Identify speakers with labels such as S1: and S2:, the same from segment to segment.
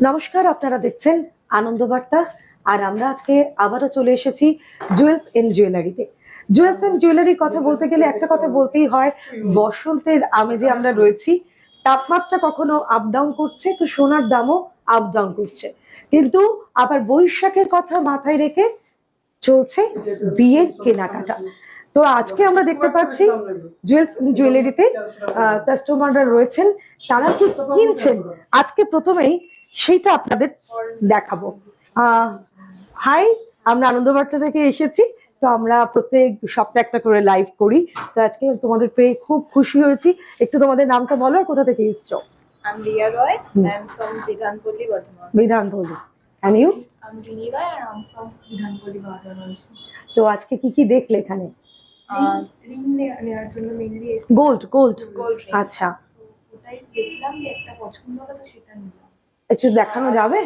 S1: নমস্কার, আপনারা দেখছেন আনন্দবার্তা। আর আমরা আজকে আবারও চলে এসেছি জুয়েলস এন্ড জুয়েলারিতে। জুয়েলস এন্ড জুয়েলারির কথা বলতে গেলে একটা কথা বলতেই হয়, বসন্তের আমেজে আমরা রয়েছি। তাপমাত্রা কখনো আপ ডাউন করছে, তো সোনার দামও আপ ডাউন করছে, কিন্তু আবার বৈশাখের কথা মাথায় রেখে চলছে বিয়ের কেনাকাটা। তো আজকে আমরা দেখতে পাচ্ছি জুয়েলস জুয়েলারিতে কাস্টমাররা রয়েছেন, তারা কি কিনছেন আজকে প্রথমেই সেইটা আপনাদের দেখাবো। হাই, আমরা আনন্দবার্তা থেকে এসেছি। তো আমরা প্রত্যেক সপ্তাহে একটা করে লাইভ করি। তো আজকে তোমাদের পেয়ে খুব খুশি হয়েছি। একটু তোমাদের নামটা বলো আর কোথা থেকে এসছো?
S2: I'm Riya Roy. I'm from Bidhanpalli, Bardhaman.
S1: Bidhanpalli. And you?
S2: I'm Rini Roy and I'm from Bidhanpalli, Bardhaman also.
S1: তো আজকে কি কি দেখলে এখানে?
S2: ring নেওয়ার জন্য মেইনলি
S1: গোল্ড
S2: ring.
S1: আচ্ছা,
S2: ওটাই দেখলাম যে একটা পছন্দ হলো, তো সেটা নিলাম।
S1: একটু দেখানো যাবে?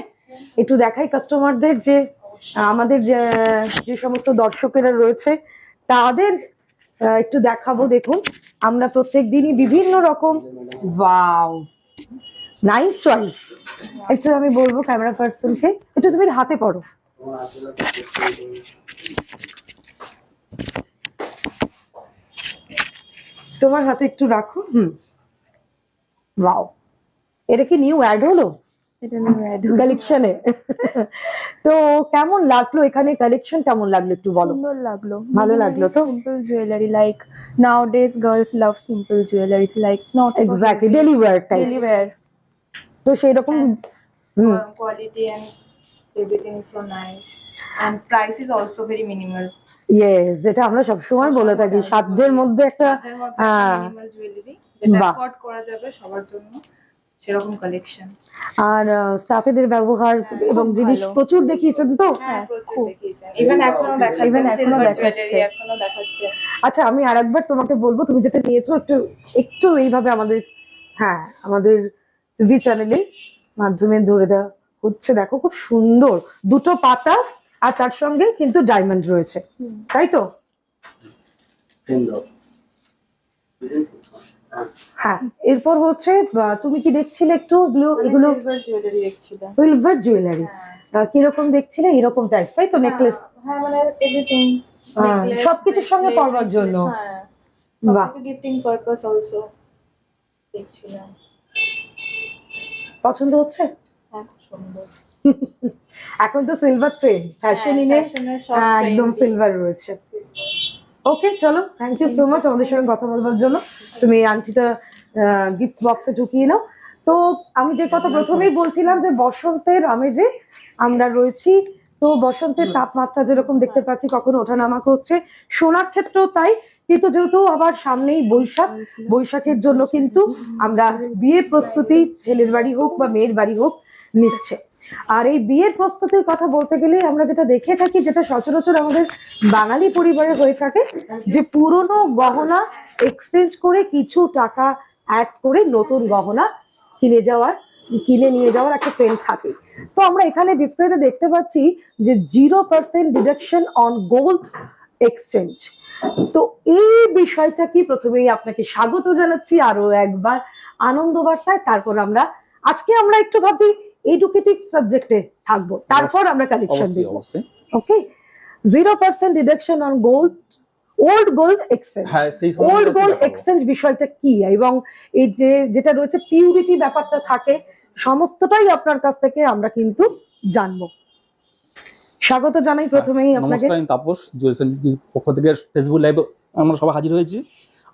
S1: একটু দেখাই কাস্টমারদের, যে আমাদের যে সমস্ত দর্শকেরা রয়েছে তাদের একটু দেখাবো। দেখুন, আমরা প্রত্যেক দিনই বিভিন্ন রকম, ওয়াও নাইস চয়েস। একটু আমি বলবো ক্যামেরা পার্সনকে, একটু তুমি হাতে পড়ো। তোমার হাতে একটু রাখো। ওয়াও, এটা কি নিউ অ্যাড হলো?
S2: এটা নিউ অ্যাড
S1: কালেকশনে? তো কেমন লাগলো এখানে? কালেকশন কেমন লাগলো একটু বলো।
S2: সুন্দর লাগলো,
S1: ভালো লাগলো তো?
S2: Simple jewellery, like nowadays girls love simple jewelries, like not so
S1: exactly,
S2: heavy,
S1: daily wear type.
S2: daily wears.
S1: তো সেই রকম
S2: Quality and everything is so nice, and price is also very minimal.
S1: Yes, যেটা আমরা সবসময় বলে থাকি, সাধ্যের মধ্যে একটা
S2: মিনিমাল জুয়েলারি যেটা অ্যাফোর্ড করা যাবে সবার জন্য, সেরকম কালেকশন।
S1: আর স্টাফেদের ব্যবহার এবং জিনিস প্রচুর দেখিয়েছেন তো?
S2: হ্যাঁ, প্রচুর দেখিয়েছেন, ইভেন এখনো দেখাচ্ছে।
S1: আচ্ছা, আমি আরেকবার তোমাকে বলবো, তুমি যেটা নিয়েছো একটু এইভাবে আমাদের আমাদের টিভি চ্যানেলের মাধ্যমে ধরে দেওয়া হচ্ছে। দেখো, খুব সুন্দর দুটো পাতা, আর তার সঙ্গে কিন্তু ডায়মন্ড রয়েছে, তাই তো? হ্যাঁ, এরপর হচ্ছে তুমি কি দেখছিলে একটু এগুলো?
S2: জুয়েলারি দেখছিলে?
S1: সিলভার জুয়েলারি কিরকম দেখছিলে? এরকম টাইপ, তাই তো? নেকলেস?
S2: হ্যাঁ, মানে এভরিথিং,
S1: সবকিছুর সঙ্গে পরবার জন্য।
S2: বাহ, গিফটিং পারপাস অলসো দেখছিলাম।
S1: পছন্দ হচ্ছে?
S2: হ্যাঁ, খুব সুন্দর।
S1: এখন তো সিলভার ট্রেন্ড, ফ্যাশন ইনে একদম সিলভার রয়েছে। ওকে, চলো, থ্যাংক ইউ সো মাচ আমাদের সঙ্গে কথা বলবার জন্য। তুমি আংটিটা গিফট বক্সে ঢুকিয়ে নাও। তো আমি যে কথা প্রথমেই বলছিলাম, যে বসন্তের আমেজে আমরা রয়েছি। তো বসন্তের তাপমাত্রা যেরকম দেখতে পাচ্ছি, কখনো ওঠানামা করছে, সোনার ক্ষেত্রেও তাই। কিন্তু যেহেতু আবার সামনেই বৈশাখের জন্য কিন্তু আমরা বিয়ের প্রস্তুতি, ছেলের বাড়ি হোক বা মেয়ের বাড়ি হোক, নিচ্ছে। আর এই বিয়ের প্রস্তুতির কথা বলতে গেলে আমরা যেটা দেখে থাকি, যেটা সচরাচর আমাদের বাঙালি পরিবারে হয়ে থাকে, যে পুরনো গহনা এক্সচেঞ্জ করে কিছু টাকা অ্যাড করে নতুন গহনা কিনে নিয়ে যাওয়ার একটা ট্রেন্ড থাকে। তো আমরা এখানে ডিসপ্লেতে দেখতে পাচ্ছি যে 0% ডিডাকশন অন গোল্ড এক্সচেঞ্জ। তো এই বিষয়টা কি, প্রথমেই আপনাকে স্বাগত জানাচ্ছি আরো একবার আনন্দবার্তায়। তারপর আজকে আমরা একটু ভাবছি এডুকেটিভ সাবজেক্টে থাকবো, তারপর আমরা কালেকশন দিব। ওকে, 0% deduction on gold, old gold exchange. Old gold exchange বিষয়টা কি, এবং এই যেটা রয়েছে পিউরিটি ব্যাপারটা থাকে, সমস্তটাই আপনার কাছ থেকে আমরা কিন্তু জানবো। স্বাগত জানাই প্রথমেই আপনাকে।
S3: নমস্কার, আমি তাপস, জুয়েলস পক্ষ থেকে ফেসবুক লাইভে আমরা সবাই হাজির হয়েছি।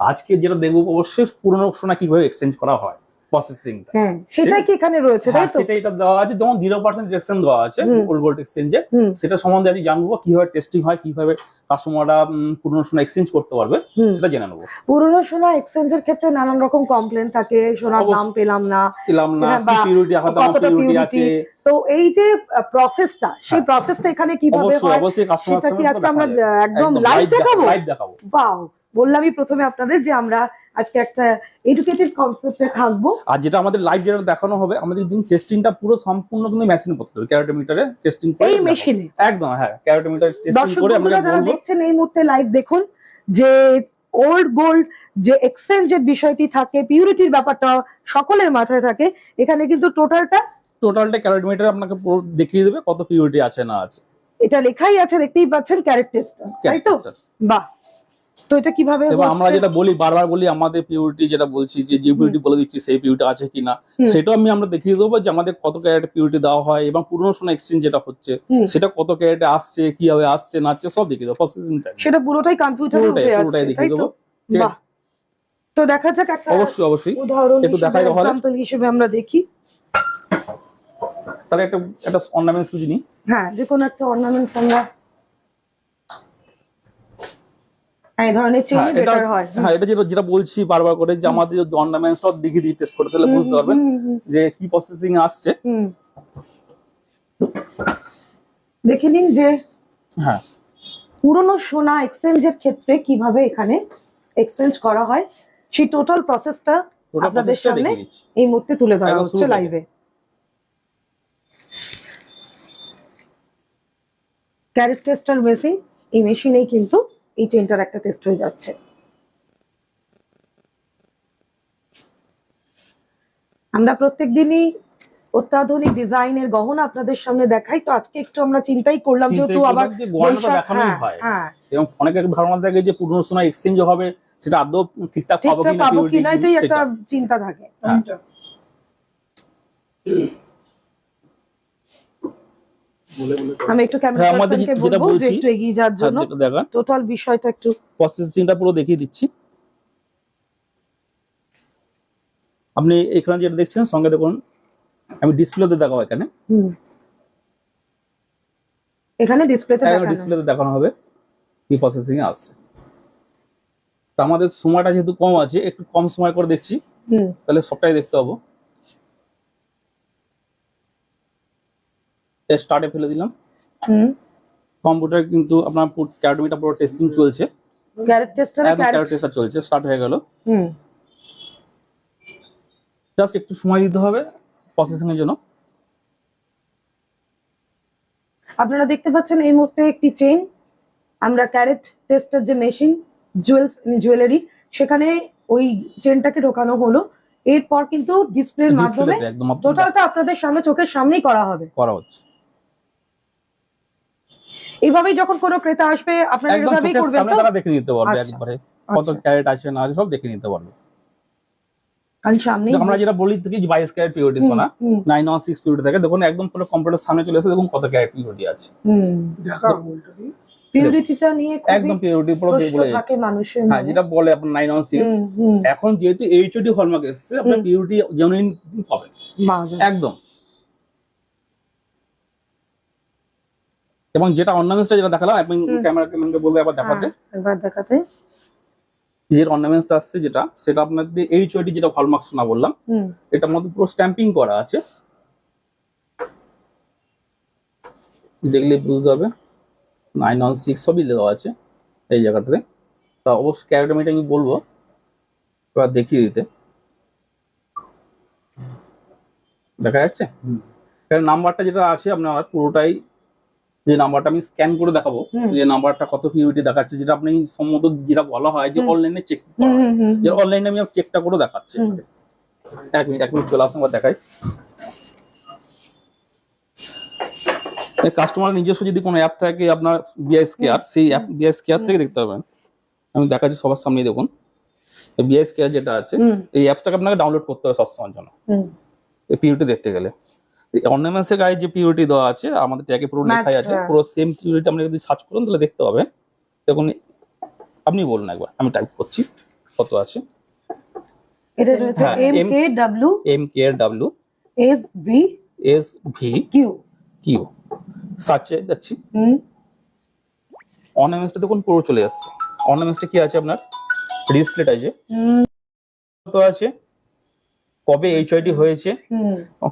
S3: আজকে যেটা দেখবো, অবশ্যই পুরনো সোনা কিভাবে এক্সচেঞ্জ করা হয়, প্রসেসিংটা।
S1: হ্যাঁ, সেটাই কি এখানে রয়েছে, তাই তো?
S3: সেটাই, এটা দেওয়া আছে, যেমন 0% ডিডাকশন দেওয়া আছে ওল্ড গোল্ড এক্সচেঞ্জে। সেটা সম্বন্ধে আজ জানবো, কিভাবে টেস্টিং হয়, কিভাবে কাস্টমাররা পুরনো সোনা এক্সচেঞ্জ করতে পারবে, সেটা জেনে নেবো।
S1: পুরনো সোনা এক্সচেঞ্জের ক্ষেত্রে নানান রকম কমপ্লেন থাকে, সোনার দাম পেলাম না, কতটা পিউরিটি। তো এই যে প্রসেসটা, সেই প্রসেসটা এখানে কিভাবে হয়, সেটা কি আজকে আমরা একদম লাইভ দেখাবো? বাহ, বললামই প্রথমে আপনাদের যে আমরা আজকে একটা এডুকেটিভ কনসেপ্টে থাকবো।
S3: আর যেটা আমাদের লাইভ যেটা দেখানো হবে, আমাদের দিন টেস্টিংটা পুরো সম্পূর্ণ কিন্তু মেশিনে করতে হবে, ক্যারোটোমিটারে টেস্টিং করে।
S1: এই মেশিনে?
S3: একদম, হ্যাঁ, ক্যারোটোমিটারে টেস্টিং করে আমরা বলবো।
S1: যারা দেখছেন এই মুহূর্তে লাইভ দেখুন, যে ওল্ড গোল্ড যে এক্সচেঞ্জের বিষয়টি থাকে, পিউরিটির ব্যাপারটা সকলের মাথায় থাকে, এখানে কিন্তু
S3: টোটালটা ক্যালরিমিটার আপনাকে পুরো দেখিয়ে দেবে কত পিউরিটি আছে না আছে।
S1: এটা লেখাই আছে, দেখতেই পাচ্ছেন ক্যারেট টেস্টটা, তাই তো? বাহ, তো এটা কিভাবে
S3: এবং আমরা
S1: হচ্ছে?
S3: যেটা বলি বারবার বলি আমাদের পিউরিটি যেটা বলছি যে পিউরিটি বলে দিচ্ছি সেই পিউরিটি আছে কিনা, সেটাও আমরা দেখিয়ে দেবো যে আমাদের কত ক্যারেট পিউরিটি দেওয়া হয় এবং পুরনো সোনা এক্সচেঞ্জ যেটা হচ্ছে সেটা কত ক্যারেটে আসছে, কিভাবে আসছে না আসছে সব দেখিয়ে দেবো প্রসেসিং টাইম,
S1: সেটা পুরোটাই কম্পিউটারে উঠে
S3: পুরোটাই
S1: যাচ্ছে,
S3: দেখিয়ে
S1: তাই তো?
S3: দেবো। ঠিক
S1: বাহ,
S3: আছে?
S1: তো দেখা যাক একটা
S3: অবশ্যই
S1: উদাহরণ
S3: একটু দেখাই
S1: হিসেবে,
S3: তাহলে।
S1: এক্সাম্পল হিসেবে আমরা দেখি।
S3: তাহলে একটা অর্নামেন্টস কিছু নিই।
S1: হ্যাঁ, যে কোনো একটা অর্নামেন্টস আমরা এই ধরনের চেইন বেটার হয়।
S3: হ্যাঁ, এটা যেটা বলছি বারবার করে যে আমাদের অর্নামেন্টসটা দেখিয়ে দিই টেস্ট করে, তাহলে বুঝতে পারবেন যে কি প্রসেসিং আসছে।
S1: দেখে নিন যে
S3: হ্যাঁ,
S1: পুরনো সোনা এক্সচেঞ্জের ক্ষেত্রে কিভাবে এখানে এক্সচেঞ্জ করা হয়, সেই টোটাল প্রসেসটা আপনাদের সামনে এই মুহূর্তে তুলে ধরা হচ্ছে লাইভে। ক্যারেট টেস্টার মেশিন, এই মেশিনেই কিন্তু এই চেনটার একটা টেস্ট হয়ে যাচ্ছে। আমরা প্রত্যেকদিনই অত্যাধুনিক ডিজাইনের গহনা আপনাদের সামনে দেখাই, তো আজকে একটু আমরা চিন্তাই করলাম যেহেতু আবার
S3: দেখানোই হয় এবং অনেকে ধারণা থাকে যে পুরনো সোনা এক্সচেঞ্জ হবে, সেটা আদৌ ঠিকঠাক
S1: পাবো কিনা এটাই একটা চিন্তা থাকে। আমি একটু ক্যামেরাকে বলবো যে একটু এগিয়ে যাওয়ার জন্য, টোটাল বিষয়টা একটু
S3: প্রসেসিংটা পুরো দেখিয়ে দিচ্ছি। আপনি এখানে যেটা দেখছেন সঙ্গে দেখুন, আমি ডিসপ্লেতে দেখাবো
S1: এখানে ডিসপ্লেতে
S3: দেখানো হবে কি প্রসেসিং এ আসছে। তো আমাদের সময়টা যেহেতু কম আছে, একটু কম সময় করে দেখছি, তাহলে সবটাই দেখতে পাবো। স্টার্টে ফেলে দিলাম। কম্পিউটার কিন্তু আপনার ক্যালরিমিটার পুরো টেস্টিং চলছে, ক্যারেট টেস্টার চলছে, স্টার্ট হয়ে গেল। জাস্ট একটু সময় দিতে হবে প্রসেসিং এর জন্য।
S1: আপনারা দেখতে পাচ্ছেন এই মুহূর্তে একটি চেইন আমরা ক্যারেট টেস্টার যে মেশিন জুয়েলারি, সেখানে ওই চেইনটাকে ঢোকানো হলো। এরপর কিন্তু ডিসপ্লের মাধ্যমে টোটালটা আপনাদের সামনে চোখের সামনেই করা হচ্ছে। এইভাবেই যখন কোনো ক্রেতা আসবে আপনারা এভাবেই করবেন, তো
S3: তারা দেখে নিতে পারবে একবারে কত ক্যারেট আছে না আছে সব দেখে নিতে পারবে। আমরা যেটা বলি থেকে 22 ক্যারেট পিউরিটি সোনা 916 পিউরিটি থাকে, দেখুন একদম পুরো কম্পিউটার সামনে চলে আসে, দেখুন কত ক্যারেট পিউরিটি আছে।
S1: পিউরিটিটা নিয়ে
S3: একদম পিউরিটি পুরো বলে
S1: থাকে মানুষের।
S3: হ্যাঁ, যেটা বলে আপনার 916, এখন যেহেতু এইচডি হলমার্ক এসেছে, আপনি পিউরিটি জেনুইন পাবেন একদম। এবং যেটা অর্নামেন্টসটা যেটা দেখালাম, আপনি ক্যামেরাম্যানকে বলবো একবার দেখাতে, যে অর্নামেন্টসটা আসছে যেটা, সেটা আপনাদের এইচওডি যেটা হলমার্ক সোনা বললাম, এটার মধ্যে পুরো স্ট্যাম্পিং করা আছে, দেখলে বুঝতে হবে 916 সবই দেওয়া আছে এই জায়গাটাতে। তা অবশ্যই ক্যারেক্টার আমি বলবো এবার দেখিয়ে দিতে, দেখা যাচ্ছে নাম্বারটা যেটা আছে আপনার পুরোটাই, যে নাম্বারটা আমি স্ক্যান করে দেখাবো যে নাম্বারটা কত পিউরিটি দেখাচ্ছে, যেটা আপনি সম্মত যেটা বলা হয় যে অনলাইনে চেক করা হয়, যে অনলাইনে আমি চেকটা করে দেখাচ্ছি। এক মিনিট চলে আসুন, দেখাই। কাস্টমার নিজস্ব যদি কোনো অ্যাপ থাকে আপনার বিআই স্কেয়ার, সেই অ্যাপ বিআই স্কেয়ার থেকে দেখতে পাবেন। আমি দেখাচ্ছি সবার সামনে, দেখুন বিআই স্কেয়ার যেটা আছে, এই অ্যাপসটাকে আপনাকে ডাউনলোড করতে হবে সবসময়ের জন্য এই পিউরিটি দেখতে গেলে। অর্নামেন্টস এর গায়ে যে পিউরিটি দেওয়া আছে আমাদের ট্যাগে পুরো লেখাই আছে, পুরো সেম পিউরিটি আপনি যদি সার্চ করুন তাহলে দেখতে পাবেন। দেখুন আপনি বলুন একবার, আমি টাইপ করছি কত আছে।
S1: এটা রয়েছে
S3: MKW SV কিউ, সার্চে যাচ্ছি। অর্নামেন্টসটা দেখুন পুরো চলে আসছে। অর্নামেন্টসটা কি আছে আপনার ডিসপ্লেটা আছে, কত আছে, কবে এইচআইডি হয়েছে,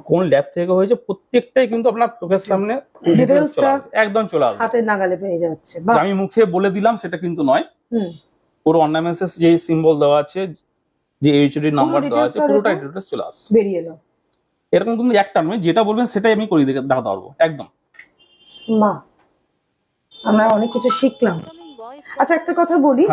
S3: কোন ল্যাব থেকে হয়েছে, প্রত্যেকটাই কিন্তু আপনার চোখের সামনে
S1: ডিটেইলসটা
S3: একদম চলে আসবে,
S1: হাতের নাগালে পেয়ে যাচ্ছে।
S3: আমি মুখে বলে দিলাম সেটা কিন্তু নয়, পুরো অর্নামেন্টসের যে সিম্বল দেওয়া আছে, যে এইচডি নাম্বার দেওয়া আছে, পুরোটা ডিটেইলস চলে আসছে,
S1: বেরিয়ে এলো।
S3: এরকম কিন্তু একটা নয়, যেটা বলবেন সেটাই আমি করে দেখাতে পারবো একদম।
S1: বাহ, আমরা অনেক কিছু শিখলাম। আচ্ছা একটা কথা বলি,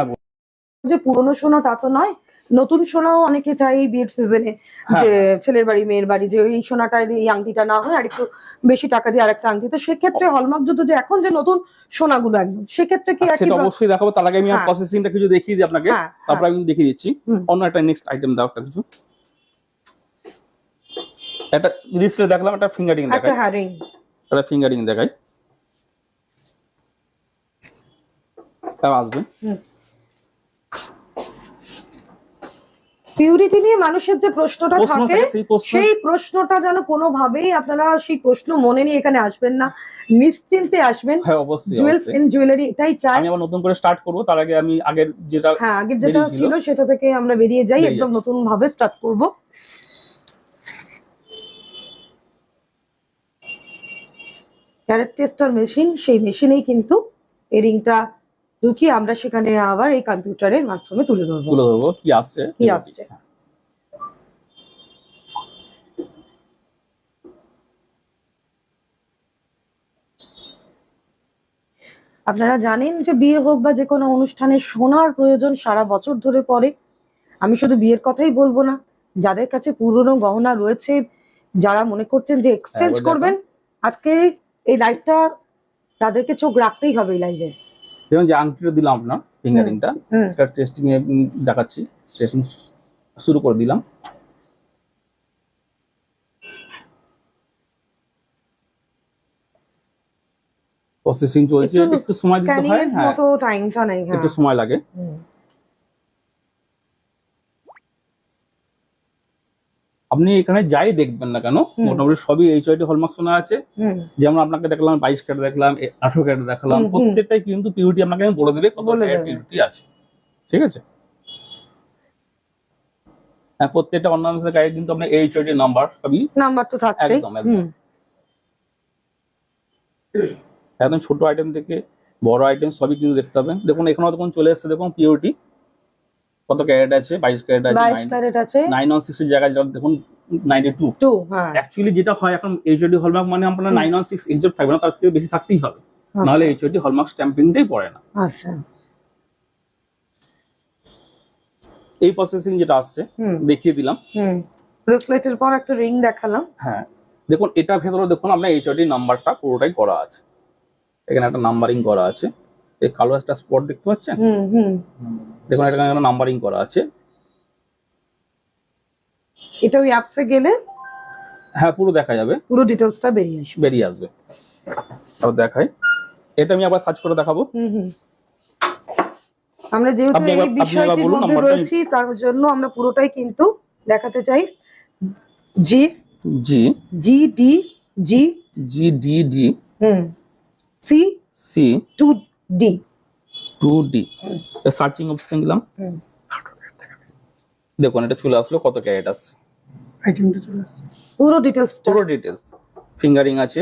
S1: যে পুরনো সোনা তা তো নয়, নতুন সোনাও অনেকে চাই এই বিয়ের সিজনে,
S3: হ্যাঁ।
S1: যে ছেলের বাড়ি মেয়ের বাড়ি যে এই সোনাটা এই আংটিটা না হয় আর একটু বেশি টাকা দিয়ে আরেকটা আংটি, তো সেক্ষেত্রে হলমার্ক যুক্ত যে এখন যে নতুন সোনাগুলো একদম, সেক্ষেত্রে কি একই
S3: সেটা অবশ্যই দেখাবো, তার আগে আমি
S1: হ্যাঁ।
S3: প্রসেসিংটা কিছু দেখিয়ে দিই আপনাকে,
S1: হ্যাঁ,
S3: তারপর আমি দেখিয়ে দিচ্ছি।
S1: হুম।
S3: অন্য একটা নেক্সট আইটেম দাও একটা কিছু, একটা রিস্টে দেখলাম, একটা ফিঙ্গারিং
S1: একটা
S3: দেখাই,
S1: হ্যারিং।
S3: একটা ফিঙ্গারিং দেখাই, তাও আসবে।
S1: পিউরিটি নিয়ে মানুষের যে প্রশ্নটা
S3: প্রশ্ন
S1: থাকে,
S3: থাকে, সেই প্রশ্ন
S1: সেই প্রশ্নটা যেন কোনোভাবেই আপনারা সেই প্রশ্ন মনে নিয়ে এখানে আসবেন না, নিশ্চিন্তে আসবেন।
S3: হ্যাঁ অবশ্যই
S1: জুয়েলস
S3: অবশ্যই।
S1: এন্ড জুয়েলারি এটাই চাই।
S3: আমি আবার নতুন করে স্টার্ট করব, তার আগে আমি আগের যেটা
S1: হ্যাঁ, আগের যেটা
S3: বেরিয়েছিল,
S1: ছিল সেটা থেকে আমরা বেরিয়ে যাই,
S3: বেরিয়ে
S1: একদম
S3: যাচ্ছি।
S1: নতুন ভাবে স্টার্ট করব। ক্যারেট টেস্টার মেশিন, সেই মেশিনেই কিন্তু এই রিংটা ঢুকিয়ে আমরা সেখানে আবার এই কম্পিউটারের মাধ্যমে তুলে ধরবো
S3: তুলে ধরবো কি আসছে
S1: কি আসছে। আপনারা জানেন যে বিয়ে হোক বা যে কোনো অনুষ্ঠানে সোনার প্রয়োজন সারা বছর ধরে পড়ে। আমি শুধু বিয়ের কথাই বলবো না, যাদের কাছে পুরনো গহনা রয়েছে, যারা মনে করছেন যে এক্সচেঞ্জ
S3: এবার
S1: করবেন, আজকে এই লাইভটা তাদেরকে চোখ রাখতেই হবে এই লাইভে।
S3: যেমন যে আংটিটা দিলাম আপনার ফিঙ্গারিংটা, সেটা টেস্টিং এ দেখাচ্ছি, টেস্টিং শুরু করে দিলাম। প্রসেসিং চলছে, একটু সময় দিতে
S1: স্ক্যানিং
S3: হয়,
S1: এর
S3: হ্যাঁ
S1: মতো টাইমটা নেই। হ্যাঁ,
S3: একটু সময় লাগে। আপনি এখানে যাই দেখবেন না কেন, মোটামুটি সবই এইচআইডি হলমার্ক সোনা আছে। যেমন আপনাকে দেখলাম 22 ক্যারেট দেখলাম, 18 ক্যারেট দেখালাম, প্রত্যেকটাই কিন্তু পিউরিটি আপনাকে আমি বলে দেবে কত ক্যারেট পিউরিটি আছে, ঠিক আছে? হ্যাঁ, প্রত্যেকটা অর্নামেন্টসের গায়ে কিন্তু আপনার এইচআইডি নাম্বার সবই
S1: নাম্বার তো থাকছে।
S3: একদম একদম। একদম ছোট আইটেম থেকে বড় আইটেম সবই কিন্তু দেখতে হবে। দেখুন এখানে তখন চলে এসেছে, দেখুন পিউরিটি কত ক্যারেট আছে, 22 ক্যারেট আছে,
S1: 22 ক্যারেট আছে,
S3: 916 এর জায়গায় দেখুন 92।
S1: হ্যাঁ
S3: অ্যাকচুয়ালি যেটা হয় এখন এইচডি হলমার্ক মানে আপনার 916 এক্সাক্ট থাকবে না, তার থেকে বেশি থাকতেই হবে, নাহলে এইচডি হলমার্ক স্ট্যাম্পিংটাই পড়ে না।
S1: আচ্ছা,
S3: এই প্রসেসিং যেটা আসছে দেখিয়ে দিলাম।
S1: ব্রেসলেটের পর একটা রিং দেখালাম।
S3: হ্যাঁ দেখুন এটার ভেতরে দেখুন আপনার এইচডি নাম্বারটা পুরোটাই করা আছে, এখানে একটা নাম্বারিং করা আছে, এই কালো একটা স্পট দেখতে পাচ্ছেন, দেখুন এখানে একটা নাম্বারিং করা আছে।
S1: এটা ওই অ্যাপসে গেলে
S3: হ্যাঁ পুরো দেখা যাবে,
S1: পুরো ডিটেইলসটা বেরিয়ে
S3: আসবে। তাও দেখাই, এটা আমি আবার সার্চ করে দেখাবো।
S1: আমরা যেহেতু
S3: আপনি
S1: এই
S3: একবার
S1: বিষয়টির
S3: বলুন
S1: মধ্যে
S3: নাম্বারটা।
S1: রয়েছি, তার জন্য আমরা পুরোটাই কিন্তু দেখাতে চাই। G
S3: G
S1: G D G
S3: G D D
S1: C
S3: C
S1: 2D
S3: 2D searching option দিলাম, দেখুন এটা চলে আসলো কত ক্যারেট আসছে,
S1: আইটেমটা চলে আসছে, পুরো ডিটেইলস।
S3: ফিঙ্গারিং আছে,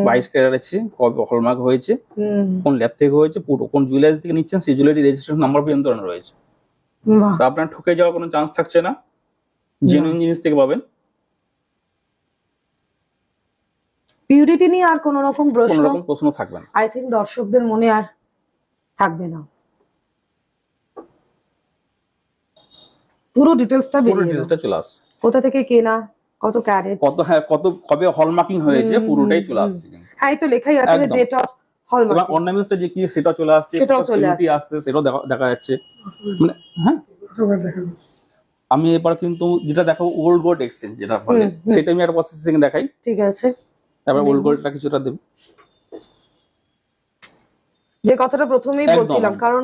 S3: 22 ক্যারেট আছে, কবে হলমার্ক হয়েছে, কোন ল্যাব থেকে হয়েছে, পুরো কোন জুয়েলারি থেকে নিচ্ছেন সেই জুয়েলারি রেজিস্ট্রেশন নাম্বার পর্যন্ত রয়েছে। তো আপনার ঠকে যাওয়ার কোনো চান্স থাকছে না, জেনুইন জিনিস থেকে পাবেন।
S1: পিউরিটি নিয়ে আর কোনো রকম
S3: প্রশ্ন থাকবে না,
S1: আই থিংক দর্শকদের মনে আর থাকবে না, পুরো ডিটেইলসটা
S3: চলে আসছে,
S1: কোথা থেকে কেনা, কত ক্যারেট,
S3: কত কবে হলমার্কিং হয়েছে, পুরোটাই চলে আসছে।
S1: হ্যাঁ এই তো লেখাই আছে ডেট অফ হলমার্ক,
S3: এবং অর্নামেন্টসটা যে কি সেটা চলে আসছে, সেটাও দেখা যাচ্ছে। মানে হ্যাঁ আমি এবার কিন্তু যেটা দেখাবো ওল্ড গোল্ড এক্সচেঞ্জ যেটা বলে, সেটা আমি একটা প্রসেসিং দেখাই,
S1: ঠিক আছে?
S3: তারপর ওল্ড গোল্ডটা কিছুটা দেব,
S1: যে কথাটা প্রথমেই বলছিলাম, কারণ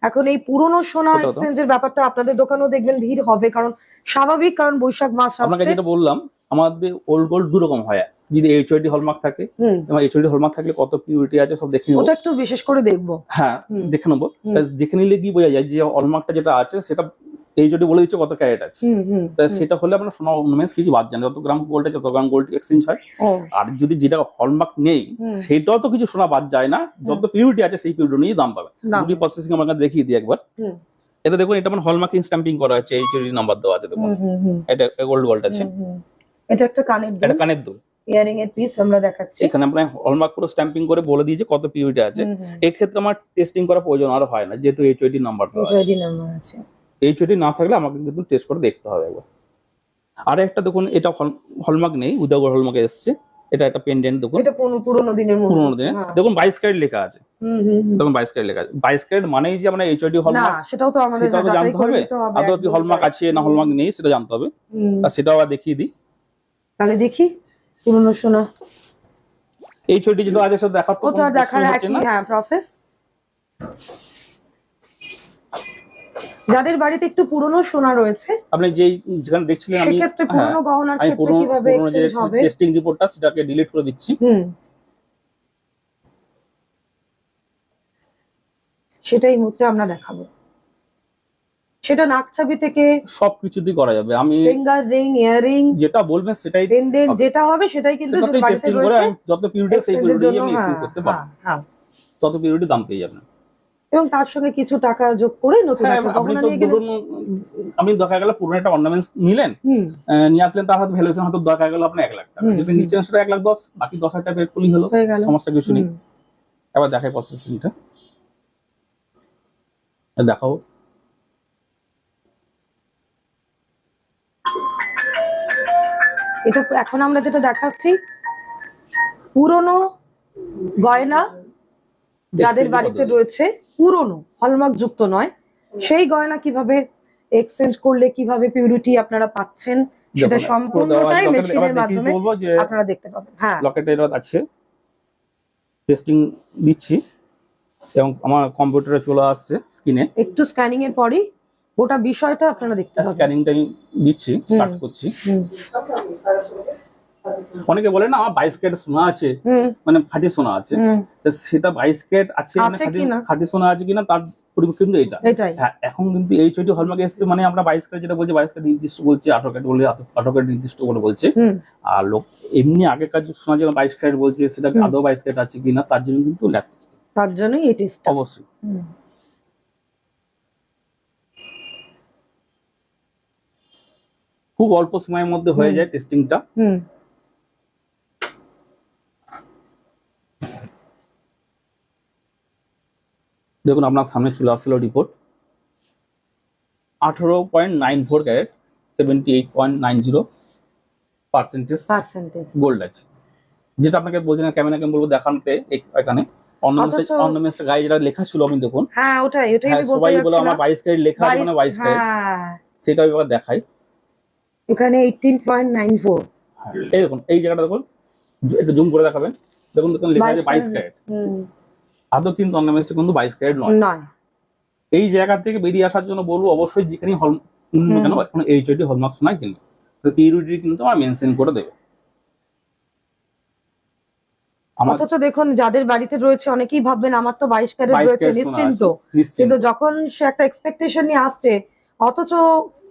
S1: এখন এই পুরনো সোনা এক্সচেঞ্জের ব্যাপারটা আপনাদের দোকানেও দেখবেন ভিড় হবে, কারণ স্বাভাবিক, কারণ বৈশাখ মাস আসছে।
S3: আপনাকে যেটা বললাম আমাদের ওল্ড গোল্ড দু রকম হয়, যদি এইচআইডি হলমার্ক থাকে এবং এইচআইডি হলমার্ক থাকলে কত পিউরিটি আছে সব দেখে নেবো,
S1: ওটা একটু বিশেষ করে দেখবো।
S3: হ্যাঁ দেখে নেবো, দেখে নিলে কি বোঝা যায় যে হলমার্কটা যেটা আছে সেটা এইচআইডি বলে দিচ্ছে কত ক্যারেট আছে, সেটা হলে আপনার সোনা অর্নামেন্টস কিছু বাদ যান, যত গ্রাম গোল্ড আছে তত গ্রাম গোল্ড এক্সচেঞ্জ হয়। আর যদি যেটা হলমার্ক নেই সেটাও তো কিছু সোনা বাদ যায় না, যত পিউরিটি আছে সেই পিউরিটি নিয়ে দাম পাবে। দুটি প্রসেসিং আমাকে দেখিয়ে দিই একবার। এটা দেখুন, এটা মানে হলমার্কিং স্ট্যাম্পিং করা আছে, এইচআইডি নাম্বার দেওয়া আছে, দেখুন এটা গোল্ড আছে,
S1: এটা একটা কানের দুল, ইয়ারিং এর পিস আমরা দেখাচ্ছি।
S3: এখানে আপনার হলমার্ক পুরো স্ট্যাম্পিং করে বলে দিয়েছে কত পিউরিটি আছে। এই ক্ষেত্রে আমার টেস্টিং করা প্রয়োজন আর হয় না, যেহেতু এইচওডি নাম্বারটা আছে।
S1: এইচওডি নাম্বার আছে।
S3: এইচওডি না থাকলে আমাকে কিন্তু টেস্ট করে দেখতে হবে একবার। আর একটা দেখুন, এটা হলমার্ক নেই, উইদাউট হলমার্কে এসছে। এটা একটা পেন্ডেন্ট দেখুন,
S1: এটা পুরোনো দিনের মধ্যে।
S3: পুরোনো দিনে দেখুন 22 ক্যারেট লেখা আছে। দেখুন 22 ক্যারেট লেখা আছে। 22 ক্যারেট মানেই যে আমরা এইচওডি
S1: না,
S3: হলমার্ক,
S1: সেটাও তো আমাদের
S3: সেটাও তো জানতে হবে। আদৌ কি হলমার্ক আছে না হলমার্ক নেই সেটা জানতে হবে। আর সেটাও আবার দেখিয়ে দিই।
S1: তাহলে দেখি পুরোনো সোনা।
S3: এইচওডি যেটা আছে সেটা দেখার তো
S1: ওটা দেখার একই প্রসেস। যাদের বাড়িতে একটু পুরনো সোনা রয়েছে,
S3: আপনি যেখানে দেখছিলেন, আমি
S1: সেক্ষেত্রে পুরনো গহনার
S3: আমি
S1: ক্ষেত্রে কিভাবে এক্সচেঞ্জ হবে,
S3: টেস্টিং রিপোর্টটা সেটাকে ডিলিট করে দিচ্ছি।
S1: সেটাই মুহূর্তে আমরা দেখাবো। সেটা নাকছাবি থেকে
S3: সবকিছু দিয়ে করা যাবে। আমি
S1: ফিঙ্গার রিং, ইয়ারিং,
S3: যেটা বলবেন সেটাই
S1: পেন্ডেন্ট যেটা হবে সেটাই কিন্তু
S3: সেটাতেই
S1: বাড়িতে
S3: টেস্টিং করে
S1: রয়েছে।
S3: আমি যত পিউরিটি সেই পিউরিটি আমি এক্সচেঞ্জ করতে পারবো।
S1: হ্যাঁ,
S3: তত পিউরিটি দাম পেয়ে যাবেন।
S1: এবং তার সঙ্গে কিছু টাকা যোগ করে নতুন একটা
S3: আপনি
S1: গহনা
S3: তো
S1: নিয়ে গেলেন।
S3: ধরুন, আপনি দেখা গেল পুরনো একটা অর্নামেন্টস নিলেন, নিয়ে আসলেন, তার হয়তো ভ্যালুয়েশন হয়তো দেখা গেল আপনার 1 লাখ টাকা। যদি নিচে সেটা 1,10,000, বাকি 10,000 টাকা পে করলেই হলো, সমস্যা কিছু নেই। এবার দেখাই প্রসেসিংটা, দেখাও।
S1: এটা এখন আমরা যেটা দেখাচ্ছি পুরনো গয়না যাদের বাড়িতে রয়েছে, পুরনো হলমার্ক যুক্ত নয়, সেই গয়না কিভাবে এক্সচেঞ্জ করলে কিভাবে পিউরিটি আপনারা পাচ্ছেন সেটা সম্পূর্ণটাই মেশিনের মাধ্যমে আপনারা দেখতে পাবেন। হ্যাঁ,
S3: লকেটে এটা আছে, টেস্টিং দিচ্ছি এবং আমার কম্পিউটারে চলে আসছে স্ক্রিনে।
S1: একটু স্ক্যানিং এর পরই গোটা বিষয়টা আপনারা দেখতে পাবেন।
S3: স্ক্যানিংটাই দিচ্ছি, স্টার্ট করছি। অনেকে বলে না আমার 22 ক্যারেট সোনা আছে, মানে খাঁটি সোনা আছে, সেটা 22 ক্যারেট আছে মানে খাঁটি সোনা আছে কিনা তার পরিপ্রেক্ষিতে কিন্তু
S1: এটাই।
S3: হ্যাঁ, এখন কিন্তু এইচওডি হলমার্ক এসছে মানে আমরা 22 ক্যারেট যেটা বলছি 22 ক্যারেট নির্দিষ্ট বলছি, 18 ক্যারেট বলে 18 ক্যারেট নির্দিষ্ট করে বলছে। আর লোক এমনি আগেকার যে সোনা যেটা 22 ক্যারেট বলছে সেটা আদৌ 22 ক্যারেট আছে কিনা তার জন্য কিন্তু ল্যাব টেস্ট,
S1: তার জন্যই এই টেস্ট
S3: অবশ্যই। খুব অল্প সময়ের মধ্যে হয়ে যায় টেস্টিংটা। দেখুন আপনার সামনে চলে আসলো রিপোর্ট। 18.94 ক্যারেট, 78.90% গোল্ড আছে। যেটা আপনাকে বলছিলাম ক্যামেরাকে বলবো দেখাতে, এখানে অর্নামেন্টসটা গায়ে যেটা লেখা ছিল আপনি দেখুন।
S1: হ্যাঁ, ওটাই আমি বলতে
S3: সবাই বলে আমার 22 ক্যারেট লেখা আছে মানে 22 ক্যারেট, সেটা এবার দেখাই।
S1: এখানে 18.94।
S3: এই দেখুন এই জায়গাটা দেখুন, একটু জুম করে দেখাবেন। দেখুন লেখা আছে 22 ক্যারেট। আদৌ কিন্তু অর্নামেন্টসটা কিন্তু 22 ক্যারেট নয়। এই জায়গা থেকে বেরিয়ে আসার জন্য বলবো অবশ্যই যেখানে কেন এখন এইচওডি হলমার্ক সোনা কিন্তু পিউরিটি কিন্তু আমার মেনশন করে দেবে।
S1: অথচ দেখুন যাদের বাড়িতে রয়েছে অনেকেই ভাববেন আমার তো 22 ক্যারেট রয়েছে নিশ্চিন্ত, কিন্তু যখন সে একটা এক্সপেকটেশন নিয়ে আসছে অথচ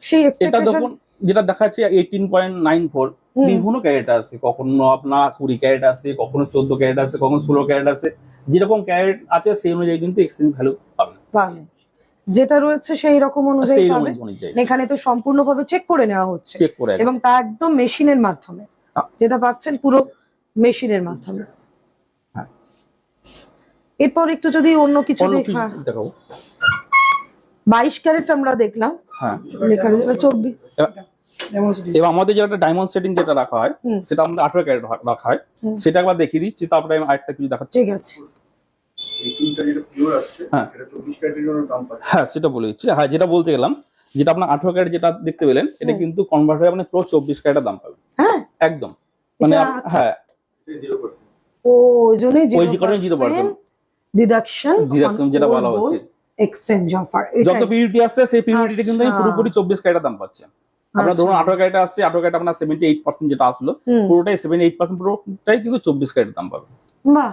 S1: সেই এক্সপেকটেশন
S3: যেটা দেখাচ্ছে 18.94 বিভিন্ন ক্যারেট আছে, কখনো আপনার 20 ক্যারেট আছে, কখনো 14 ক্যারেট আছে, কখনো 16 ক্যারেট আছে। যেরকম ক্যারেট আছে সেই অনুযায়ী কিন্তু এক্সচেঞ্জ ভ্যালু পাবেন,
S1: যেটা রয়েছে সেই রকম অনুযায়ী পাবেন। এখানে তো সম্পূর্ণভাবে চেক করে নেওয়া হচ্ছে এবং তা একদম মেশিনের মাধ্যমে, যেটা পাচ্ছেন পুরো মেশিনের মাধ্যমে। এরপর একটু যদি অন্য কিছু দেখাবো, 22 ক্যারেট আমরা দেখলাম।
S3: হ্যাঁ,
S1: লেখা রয়েছে 24।
S3: এবার আমাদের যেটা ডায়মন্ড সেটিং যেটা রাখা হয় সেটা আমাদের 18 ক্যারেট রাখা হয়, সেটা একবার দেখিয়ে দিচ্ছি, তারপরে আমি আরেকটা কিছু দেখাচ্ছি।
S1: ঠিক আছে।
S3: হ্যাঁ, সেটা বলে দিচ্ছি। হ্যাঁ, যেটা বলতে গেলাম, যেটা আপনার 18 ক্যারেট যেটা দেখতে পেলেন, এটা কিন্তু কনভার্ট হয়ে আপনি পুরো 24 ক্যারেটের দাম পাবেন।
S1: হ্যাঁ,
S3: একদম মানে হ্যাঁ,
S1: ওই জন্যই
S3: 0%
S1: ডিডাকশন
S3: যেটা বলা হচ্ছে
S1: এক্সচেঞ্জ অফার।
S3: যত পিউরিটি আসছে সেই পিউরিটি কিন্তু আমি পুরোপুরি 24 ক্যারেটের দাম পাচ্ছেন। আপনার ধরুন 18 ক্যারেট আসছে, 18 ক্যারেট আপনার 78% যেটা আসলো পুরোটাই 78% পুরোটাই কিন্তু 24 ক্যারেটের দাম পাবে।
S1: বাহ,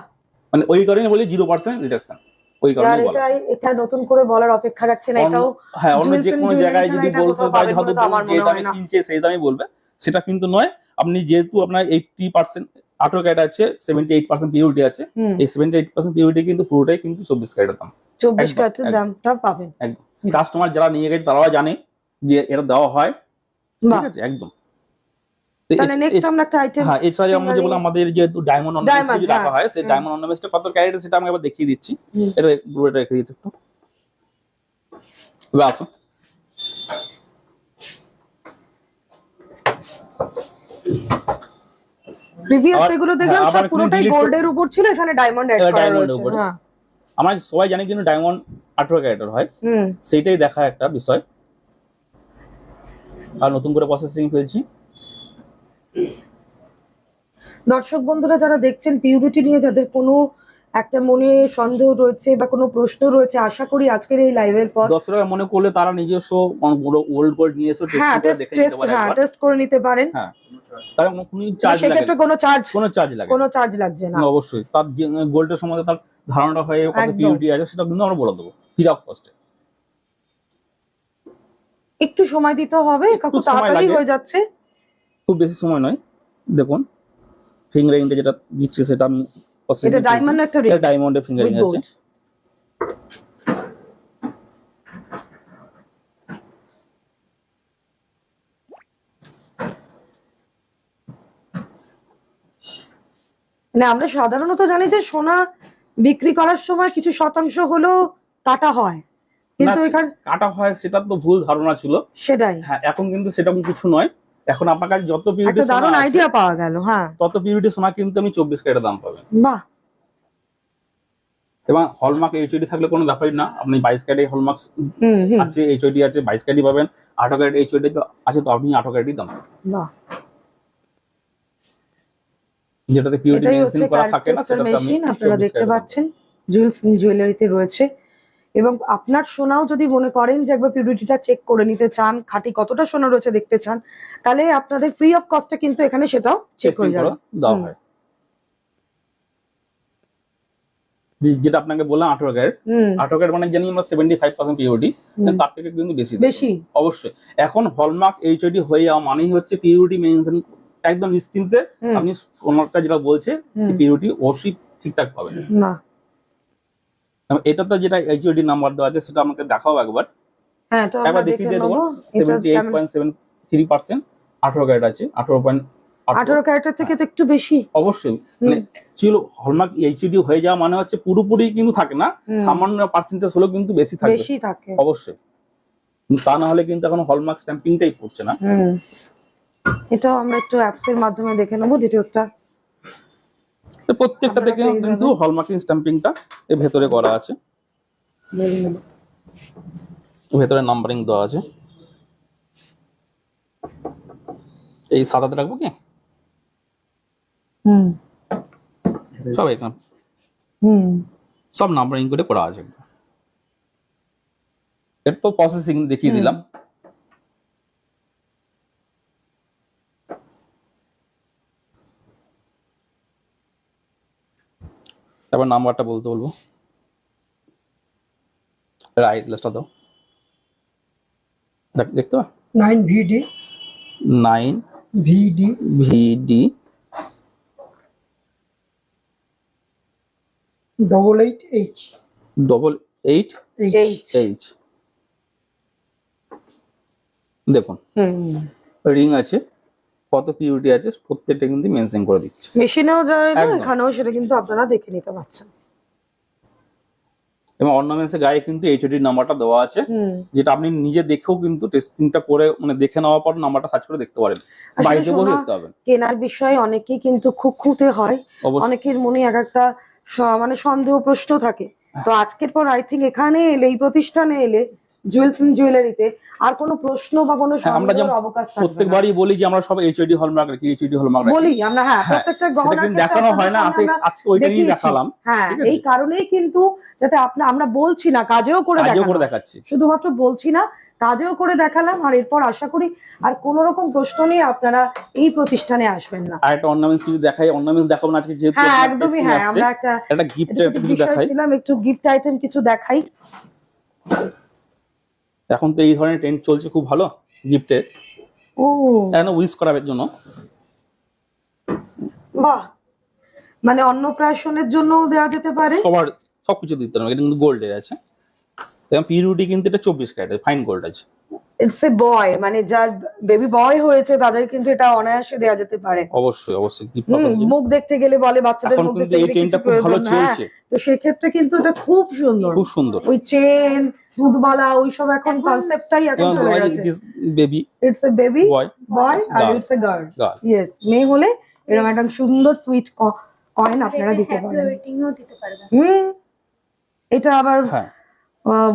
S3: মানে ওই কারণে বলি 0% রিডাকশন, ওই কারণে বলা।
S1: এটা নতুন করে বলার অপেক্ষা রাখছে না। এটাও
S3: হ্যাঁ, অন্য যে কোনো জায়গায় যদি বলতে পারে হয়তো যে দামে কিনছে সেই দামই বলবে, সেটা কিন্তু নয়। আপনি যেহেতু আপনার 80% 18 ক্যারেট আছে, 78% পিউরিটি আছে, এই 78% পিউরিটি কিন্তু পুরোটাই কিন্তু 24 ক্যারেটের দাম,
S1: 24 ক্যারেটের দামটা পাবেন।
S3: একদম কাস্টমার যারা নিয়ে গেছে তারাও জানে যে এটা দেওয়া হয়, ঠিক আছে একদম।
S1: তাহলে নেক্সট আমরা একটা আইটেম,
S3: হ্যাঁ এছাড়া আমরা যেগুলো আমাদের যেহেতু ডায়মন্ড অর্নামেন্টস
S1: Diamond,
S3: কিছু রাখা
S1: হ্যাঁ।
S3: হয়, সেই ডায়মন্ড অর্নামেন্টসটা কত ক্যারেট সেটা আমি আবার দেখিয়ে দিচ্ছি। এটা পুরোটা রেখে দিচ্ছি একটু, এবার আসো।
S1: প্রিভিয়াস
S3: আবার-
S1: এগুলো দেখলাম
S3: হ্যাঁ, আবার
S1: সব পুরোটাই
S3: delete
S1: গোল্ডের উপর ছিল, এখানে ডায়মন্ড অ্যাড
S3: এবার
S1: করা
S3: diamond এর
S1: রয়েছে।
S3: উপরে।
S1: হ্যাঁ
S3: আমরা সবাই জানি কিন্তু ডায়মন্ড 18 ক্যারেটের হয়,
S1: হুম
S3: সেইটাই দেখা একটা বিষয়। আর নতুন করে প্রসেসিং ফেলছি।
S1: দর্শক বন্ধুরা যারা দেখছেন, পিউরিটি নিয়ে যাদের কোনো একটা মনে সন্দেহ রয়েছে বা কোনো প্রশ্ন রয়েছে, আশা করি আজকের এই লাইভের পর
S3: দর্শকরা মনে করলে তারা নিজস্ব ওল্ড গোল্ড নিয়ে এসে
S1: হ্যাঁ
S3: টেস্ট করে দেখে নিতে পারে একবার।
S1: টেস্ট করে নিতে পারেন।
S3: হ্যাঁ, তার কোনো চার্জ লাগে
S1: সেক্ষেত্রে
S3: না,
S1: কোনো চার্জ
S3: কোনো চার্জ লাগে না।
S1: কোনো চার্জ লাগছে না।
S3: অবশ্যই তার গোল্ডের সম্বন্ধে তার ধারণাটা হয়ে কত
S1: একদম।
S3: পিউরিটি আছে সেটা কিন্তু আমরা বলে দেবো ফ্রি অফ কস্টে।
S1: একটু সময় দিতে হবে,
S3: একটু
S1: খুব
S3: সময়
S1: তাড়াতাড়ি
S3: লাগে।
S1: হয়ে যাচ্ছে।
S3: খুব বেশি সময় নয়। দেখুন ফিঙ্গারিংটা যেটা দিচ্ছে সেটা আমি
S1: এটা ডায়মন্ড একটা ring
S3: ডায়মন্ডের ফিঙ্গারিং
S1: with
S3: আছে।
S1: gold। মানে আমরা সাধারণত জানি যে সোনা বিক্রি করার সময় কিছু শতাংশ হলেও কাটা হয়, কিন্তু
S3: না,
S1: এখানে
S3: কাটা হয় সেটা তো ভুল ধারণা ছিল।
S1: সেটাই
S3: হ্যাঁ, এখন কিন্তু সেরকম কিছু নয়। এখন আপনার কাছে যত পিউরিটি
S1: একটা দারুণ আইডিয়া পাওয়া গেল। হ্যাঁ
S3: তত পিউরিটি সোনা কিন্তু আমি 24 ক্যারেটের দাম পাবেন।
S1: বাহ,
S3: এবং হলমার্ক এইচডি থাকলে কোনো ব্যাপারই না, আপনি 22 ক্যারেট হলমার্ক
S1: হুম হুম
S3: আছে, এইচডি আছে 22 ক্যারেটই পাবেন। 18 ক্যারেট এইচডি আছে তো আপনি 18 ক্যারেটই দাম পাবেন।
S1: বাহ,
S3: যেটাতে পিউরিটি
S1: এটাই
S3: মেনশন
S1: হচ্ছে
S3: করা থাকে না
S1: ক্যারেক্টার
S3: সেটাতে আমি
S1: মেশিন, আপনারা
S3: 24
S1: দেখতে
S3: ক্যারেট দাম
S1: পাচ্ছেন জুয়েলারিতে রয়েছে। এবং আপনার সোনাও যদি মনে করেন যে একবার পিউরিটিটা চেক করে নিতে চান, খাঁটি কতটা সোনা রয়েছে দেখতে চান, তাহলে আপনাদের ফ্রি অফ কস্টে কিন্তু এখানে সেটাও চেক
S3: টেস্টিং
S1: হয়ে
S3: করে
S1: যাবে।
S3: দেওয়া হয়। যেটা আপনাকে বললাম 18 ক্যারেট,
S1: হুম
S3: 18 ক্যারেট মানে জানি আমরা 75% পিউরিটি, তার থেকে কিন্তু বেশি দেবে।
S1: বেশি
S3: অবশ্যই এখন হলমার্ক এইচডি হয়ে যাওয়া মানেই হচ্ছে পিউরিটি মেনশন একদম নিশ্চিন্তে
S1: হুম।
S3: আপনি ওনারটা যেটা বলছে সেই পিউরিটি অবশ্যই ঠিকঠাক পাবেন।
S1: না,
S3: এটা তো যেটা এইচডি নাম্বার দেওয়া আছে সেটা আমাকে দেখাও একবার,
S1: হ্যাঁ তো আমরা
S3: একবার
S1: দেখে
S3: দেখিয়ে দিয়ে দেবো।
S1: নেবো। এটা
S3: 78.73% 18 ক্যারেট আছে, 18.18
S1: 18 ক্যারেটের থেকে তো একটু বেশি।
S3: অবশ্যই। মানে ছিল হলমার্ক এইচডি হয়ে যাওয়া মানে হচ্ছে পুরোপুরি কিন্তু থাকে না, সামান্য পার্সেন্টেজ হলেও কিন্তু বেশি থাকবে
S1: বেশি থাকে।
S3: অবশ্যই। তা না হলে কিন্তু এখন হলমার্ক স্ট্যাম্পিংটাই পড়ছে না।
S1: এটাও আমরা একটু অ্যাপস এর মাধ্যমে দেখে নেবো ডিটেইলসটা।
S3: তো প্রত্যেকটা
S1: আপনারা
S3: থেকে
S1: পেয়ে
S3: কিন্তু
S1: যাবেন।
S3: হলমার্কিং স্ট্যাম্পিংটা এর ভেতরে করা আছে, ভেতরে নাম্বারিং দেওয়া আছে। এই সাদাতে রাখবো কি
S1: হুম
S3: সব এখানে
S1: হুম
S3: সব নাম্বারিং করে করা আছে। এটা তো প্রসেসিং দেখিয়ে দিলাম। তারপর নাম্বারটা বলতে বলবো, আই গ্লাসটা দাও, দেখতে পাও
S4: 9VD
S3: 9
S4: VD
S3: VD
S4: 88H
S3: 88H। দেখুন
S1: হুম
S3: রিং আছে, কত পিউরিটি আছে প্রত্যেকটা কিন্তু মেনশন করে দিচ্ছে।
S1: মেশিনেও যাবে,
S3: একদম।
S1: এখানেও সেটা কিন্তু আপনারা দেখে নিতে পারছেন।
S3: এবং অর্নামেন্টসের গায়ে কিন্তু এইচডি নাম্বারটা দেওয়া আছে,
S1: হুম
S3: যেটা আপনি নিজে দেখেও কিন্তু টেস্টিংটা করে মানে দেখে নেওয়ার পর নাম্বারটা সার্চ করে দেখতে পারেন,
S1: আসলে
S3: বাড়িতে বসে
S1: সোনা
S3: দেখতে পাবেন।
S1: কেনার বিষয়ে অনেকেই কিন্তু খুঁতে হয়,
S3: অবশ্যই
S1: অনেকের মনে এক একটা মানে সন্দেহ প্রশ্ন থাকে। তো আজকের পর আই থিঙ্ক এখানে এলে, এই প্রতিষ্ঠানে এলে জুয়েলারিতে আর কোনো প্রশ্ন বা কোনো
S3: হ্যাঁ, আমরা
S1: সন্দেহের
S3: যেমন
S1: অবকাশ থাকবে না।
S3: প্রত্যেকবারই বলি যে আমরা সব এইচডি হলমার্ক রাখি, এইচডি হলমার্ক রাখি,
S1: বলি আমরা, হ্যাঁ
S3: হ্যাঁ,
S1: প্রত্যেকটা
S3: সেটা
S1: গহনার
S3: কিন্তু
S1: ক্ষেত্রে
S3: দেখানো হয় না,
S1: আপনাদের সামনে আমরা
S3: আজকে ওইটা নিয়ে
S1: দেখিয়েছি।
S3: দেখালাম।
S1: হ্যাঁ
S3: ঠিক আছে?
S1: এই কারণেই কিন্তু, যাতে আমরা বলছি না, কাজেও করে
S3: কাজেও করে
S1: দেখালাম,
S3: দেখাচ্ছি।
S1: শুধুমাত্র বলছি না, কাজেও করে দেখালাম। আর এরপর আশা করি আর কোন রকম প্রশ্ন নিয়ে আপনারা এই প্রতিষ্ঠানে আসবেন না।
S3: আর একটা অর্নামেন্টস কিছু দেখাই, অর্নামেন্টস দেখাবো না আজকে যেহেতু
S1: হ্যাঁ
S3: আপনার
S1: একদমই,
S3: testing
S1: হ্যাঁ
S3: আসছে,
S1: আমরা একটা
S3: একটা গিফট
S1: এটা
S3: কিছু দেখাই।
S1: ছিলাম, একটু গিফট আইটেম কিছু দেখাই।
S3: এখন তো এই ধরনের ট্রেন্ড চলছে খুব ভালো গিফটে,
S1: ও
S3: এখন উইশ করার জন্য।
S1: বাহ, মানে অন্নপ্রাশনের জন্য দেওয়া যেতে পারে।
S3: সবার সবকিছু দিতে হবে, এটা কিন্তু গোল্ডের আছে এবং পিউরিটি কিন্তু এটা 24 ক্যারেট ফাইন গোল্ড আছে।
S1: ইটস এ বয়, মানে যার বেবি বয় হয়েছে তাদের কিন্তু এটা অনায়াসে দেওয়া যেতে পারে।
S3: অবশ্যই অবশ্যই গিফট পারপাস।
S1: মুখ দেখতে গেলে বলে বাচ্চাদের
S3: এখন
S1: মুখ
S3: কিন্তু
S1: দেখতে
S3: এই
S1: গেলে
S3: ট্রেনটা
S1: কিছু
S3: খুব ভালো
S1: প্রয়োজন, হ্যাঁ,
S3: চলছে,
S1: তো সেক্ষেত্রে কিন্তু এটা খুব সুন্দর।
S3: খুব সুন্দর।
S1: ওই চেন দুধবালা ওইসব এখন কনসেপ্টটাই এখন চলে গেছে।
S3: It is baby,
S1: it's a baby
S3: boy,
S1: boy আর
S3: girl,
S1: it's a girl.
S3: girl।
S1: Yes, মেয়ে হলে এরকম একটা সুন্দর সুইট কয়েন আপনারা দিতে
S2: হ্যাপি
S1: পারেন।
S2: ওয়েটিংও দিতে পারবেন।
S1: এটা আবার
S3: হ্যাঁ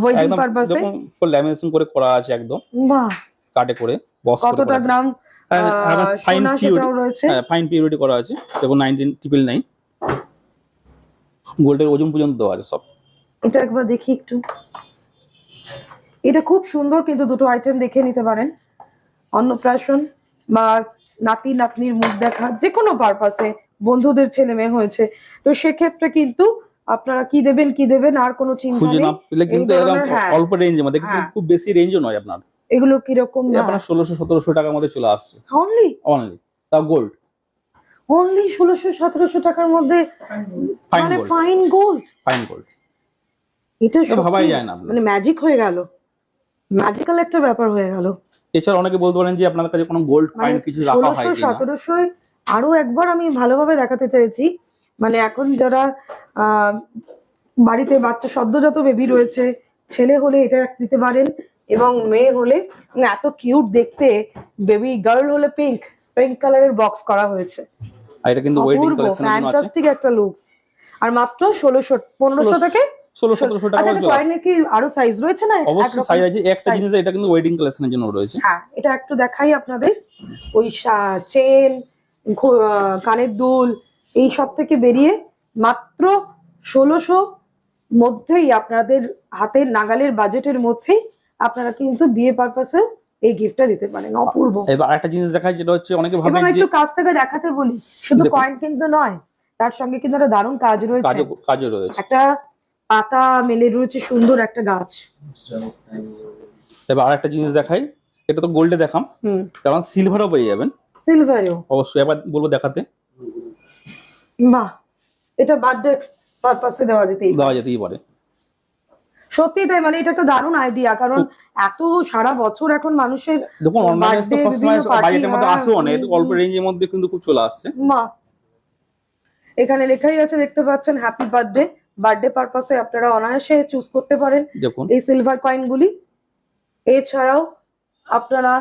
S1: ওয়েডিং
S3: একদম
S1: পারপাসে।
S3: দেখুন ল্যামিনেশন করে করা আছে একদম,
S1: বাহ,
S3: কাটে করে বক্স করে
S1: কতটা
S3: করা আছে।
S1: গ্রাম
S3: ফাইন
S1: সোনা
S3: পিউরিটি,
S1: সেটাও রয়েছে।
S3: হ্যাঁ ফাইন পিউরিটি করা আছে, দেখুন 19999 গোল্ডের ওজন পর্যন্ত দেওয়া আছে সব।
S1: এটা একবার দেখি একটু, এটা খুব সুন্দর, কিন্তু দুটো আইটেম দেখে নিতে পারেন। অন্নপ্রাশন বা নাতি নাতনির মুখ দেখা, যে কোনো পারপাসে, বন্ধুদের ছেলে মেয়ে হয়েছে, তো সেক্ষেত্রে কিন্তু আপনারা কি দেবেন আর কোনো চিন্তা
S3: খুঁজে
S1: নেই।
S3: না পেলে
S1: এই
S3: কিন্তু একদম
S1: ধরনের, হ্যাঁ,
S3: অল্প রেঞ্জের মধ্যে, কিন্তু
S1: হ্যাঁ।
S3: খুব বেশি রেঞ্জও নয় আপনার।
S1: এগুলো কিরকম
S3: এই আপনার 1600-1700 টাকার মধ্যে চলে আসছে
S1: অনলি
S3: অনলি, তাও গোল্ড,
S1: 1600-1700 টাকার মধ্যে,
S3: ফাইন
S1: মানে
S3: gold,
S1: fine gold.
S3: Fine gold.
S1: এটা
S3: এটা ভাবাই
S1: সত্যি
S3: যায় না আপনার।
S1: মানে ম্যাজিক হয়ে গেল, ম্যাজিক্যাল একটা ব্যাপার হয়ে গেল।
S3: এছাড়া অনেকে বলতে পারেন যে আপনার কাছে কোনো গোল্ড
S1: মানে
S3: কয়েন কিছু রাখা হয়
S1: 1600-1700 আরো একবার আমি ভালোভাবে দেখাতে চাইছি। মানে এখন যারা আহ বাড়িতে বাচ্চা সদ্যজাত বেবি রয়েছে, ছেলে হলে এটা দিতে পারেন, এবং মেয়ে হলে মানে এত কিউট দেখতে, বেবি গার্ল হলে পিঙ্ক কালারের বক্স করা হয়েছে,
S3: আর এটা কিন্তু ওয়েডিং
S1: অপূর্ব
S3: কালেকশনের জন্য আছে।
S1: ফ্যান্টাস্টিক একটা লুকস। আর মাত্র 1600-1500 থেকে
S3: 1600-1700 টাকা
S1: আচ্ছা,
S3: করে চলে আসছে।
S1: কয়েনের কি আরো সাইজ রয়েছে না?
S3: অবশ্যই সাইজ আছে, একটা
S1: size?
S3: জিনিস এটা কিন্তু ওয়েডিং কালেকশনের জন্য রয়েছে।
S1: হ্যাঁ, এটা একটু দেখাই আপনাদের। ওই চেন, কানের দুল, এই সব থেকে বেরিয়ে মাত্র 1600 মধ্যেই, আপনাদের হাতের নাগালের বাজেটের মধ্যেই আপনারা কিন্তু বিয়ে পারপাসে এই গিফটটা দিতে পারেন। অপূর্ব।
S3: এবার আরেকটা জিনিস দেখাই, যেটা হচ্ছে অনেকে ভাবে
S1: এবং
S3: যে
S1: একটু কাছ থেকে দেখাতে বলি, শুধু
S3: দেখুন।
S1: কয়েন কিন্তু নয়, তার সঙ্গে কিন্তু একটা দারুণ কাজ রয়েছে।
S3: কাজও রয়েছে।
S1: একটা পাতা মেলে রয়েছে, সুন্দর একটা গাছ।
S3: এবার আরেকটা জিনিস দেখাই, এটা তো গোল্ডে দেখাম, তেমন সিলভারও পেয়ে যাবেন।
S1: সিলভারও
S3: অবশ্যই এবার বলবো দেখাতে।
S1: বাহ, এটা বার্থডে পারপাসে দেওয়া যেতেই
S3: পারে।
S1: সত্যি তাই, মানে এটা একটা দারুণ আইডিয়া, কারণ এত সারা বছর এখন মানুষের
S3: দেখুন অনলাইনে তো সবসময় বাজেটের মধ্যে আসেও না, একটু অল্প রেঞ্জের মধ্যে কিন্তু খুব চলে আসছে।
S1: বাহ, এখানে লেখাই আছে, দেখতে পাচ্ছেন, হ্যাপি বার্থডে। বার্থডে পারপাসে আপনারা অনায়াসে চুজ করতে পারেন
S3: দেখুন
S1: এই সিলভার কয়েনগুলি। এছাড়াও আপনারা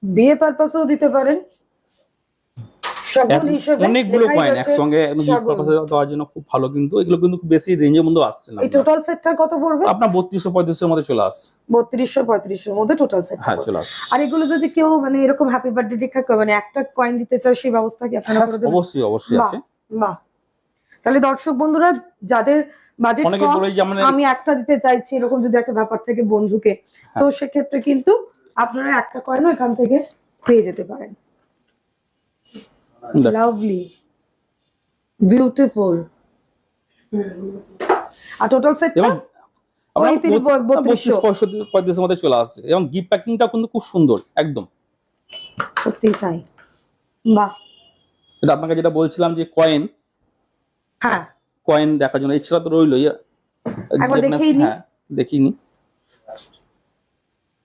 S1: বিয়ে পারপাসেও দিতে পারেন, শগুন হিসেবে
S3: অনেকগুলো
S1: লেখাই
S3: কয়েন
S1: আছে
S3: একসঙ্গে গিফট
S1: শগুন।
S3: পারপাসে দেওয়ার জন্য খুব ভালো, কিন্তু এগুলো কিন্তু খুব বেশি রেঞ্জের মধ্যে আসছে না।
S1: এই টোটাল সেটটা কত পড়বে?
S3: আপনার 3200-3500 এর মধ্যে চলে আসছে।
S1: 3200-3500 মধ্যে টোটাল সেট।
S3: হ্যাঁ চলে আসছে।
S1: আর এগুলো যদি কেউ মানে এরকম হ্যাপি বার্থডে লেখা মানে একটা কয়েন দিতে চায়, সেই ব্যবস্থা কি আপনারা করে দেবেন?
S3: অবশ্যই অবশ্যই আছে।
S1: বাহ, তাহলে দর্শক বন্ধুরা, যাদের বাজেট
S3: অনেকে
S1: কম,
S3: বলে যে আমরা
S1: আমি একটা দিতে চাইছি, এরকম যদি একটা ব্যাপার থেকে বন্ধুকে, তো সেক্ষেত্রে কিন্তু আপনারা একটা কয়েনও এখান থেকে পেয়ে যেতে পারেন। Lovely, beautiful. আর টোটাল সেটটা
S3: এবং
S1: ওই
S3: 3200-3500 মধ্যে চলে আসছে, এবং গিফট প্যাকিংটা কিন্তু খুব সুন্দর একদম।
S1: সত্যি তাই, বাহ।
S3: এটা আপনাকে যেটা বলছিলাম যে
S1: হ্যাঁ,
S3: কয়েন দেখার জন্য, এছাড়া তো রইলই।
S1: একবার দেখেই নি।
S3: হ্যাঁ দেখিনি,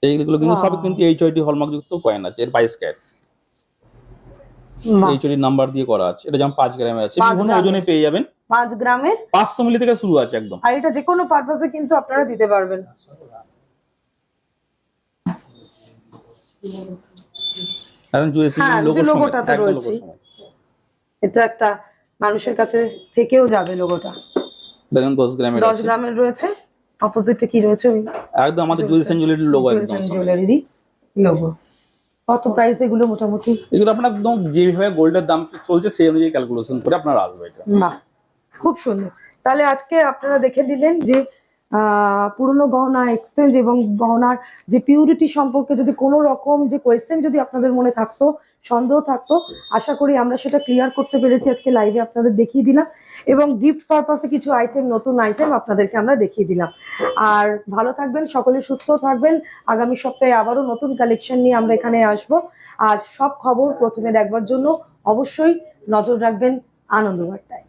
S3: এইগুলো কিন্তু সবই কিন্তু HID হলমার্ক যুক্ত কয়েন আছে। এর 22 ক্যারেট HID নাম্বার দিয়ে করা আছে। এটা যেমন 5 গ্রামের আছে, বিভিন্ন ওজনে পেয়ে যাবেন।
S1: 5 গ্রামের
S3: 500 মিলি থেকে শুরু আছে একদম।
S1: আর এটা যে কোনো পারপাসে কিন্তু আপনারা দিতে পারবেন।
S3: এখন
S1: হ্যাঁ, লোগোটাতে রয়েছে, এটা একটা মানুষের কাছে থেকেও যাবে লোগোটা।
S3: দেখুন 10 গ্রামের
S1: 10
S3: আছে
S1: গ্রামের রয়েছে। অপোজিটে কি রয়েছে?
S3: একদম আমাদের জুয়েলস এন্ড জুয়েলারি লোগো একদম।
S1: Jewellery logo. কত প্রাইস এগুলো মোটামুটি?
S3: এগুলো আপনার একদম যেভাবে গোল্ডের দাম চলছে সেই অনুযায়ী ক্যালকুলেশন করে আপনারা আসবে এটা।
S1: বাহ, খুব সুন্দর। তাহলে আজকে আপনারা দেখে দিলেন যে পুরনো গহনা এক্সচেঞ্জ এবং গহনার যে পিউরিটি সম্পর্কে যদি কোনো রকম যে কোয়েশ্চেন যদি আপনাদের মনে থাকতো, সন্দেহ থাকতো, আশা করি আমরা সেটা ক্লিয়ার করতে পেরেছি আজকে লাইভে আপনাদের দেখিয়ে দিলাম। এবং গিফট পারপাসে কিছু আইটেম, নতুন আইটেম আপনাদেরকে আমরা দেখিয়ে দিলাম। আর ভালো থাকবেন, সকলে সুস্থ থাকবেন। আগামী সপ্তাহে আবারও নতুন কালেকশন নিয়ে আমরা এখানে আসবো। আর সব খবর প্রথমে দেখবার জন্য অবশ্যই নজর রাখবেন আনন্দবার্তায়।